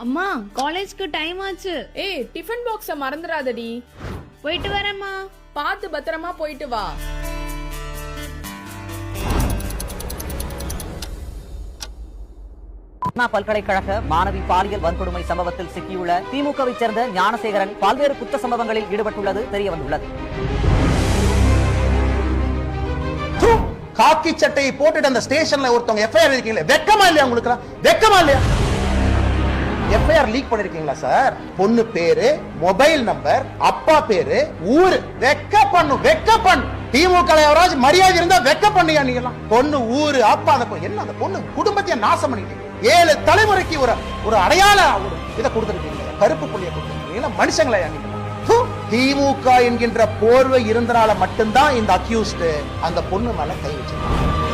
அம்மா காலேஜ்க்கு டைம் ஆச்சு. ஏய் டிஃபன் பாக்ஸ மறந்துடாதடி. போயிட்டு வரேம்மா. பார்த்து பத்திரமா போயிட்டு வா. அண்ணா பல்கலைக்கழக மாணவி பாலியல் வன்கொடுமை சம்பவத்தில் சிக்கியுள்ள திமுகவை சேர்ந்த ஞானசேகரன் பல்வேறு குற்ற சம்பவங்களில் ஈடுபட்டுள்ளது தெரியவந்துள்ளது. காக்கி சட்டையை போட்டுட்டு அந்த ஸ்டேஷன்ல ஒருத்தவங்க எஃப்ஐஆர் இருக்கீங்களா? வெக்கமா இல்லையா உங்களுக்கு? வெக்கமா இல்லையா? எஃப்ஐஆர் லீக் பண்ணிருக்கீங்களா சார்? பொண்ணு பேரு, மொபைல் நம்பர், அப்பா பேரு, ஊரு. வெக்க பண்ணு. திமுக யாராவது மரியாதை இருந்தா வெக்க பண்ணியா நீங்க? பொண்ணு ஊரு, அப்பா, என்ன அந்த பொண்ணு குடும்பத்தையே நாசம் பண்ணிட்டீங்க. 7 தலைமுறைக்கு ஒரு அடையாள இதை கொடுத்துருக்கீங்க. கருப்பு புள்ளிய கொடுத்துருக்கீங்க. மனுஷங்களா நீங்க? திமுக என்கின்ற போர்வை இருந்தனால மட்டும்தான் இந்த அக்யூஸ்ட் அந்த பொண்ணு மேல கை வச்சிருக்காங்க.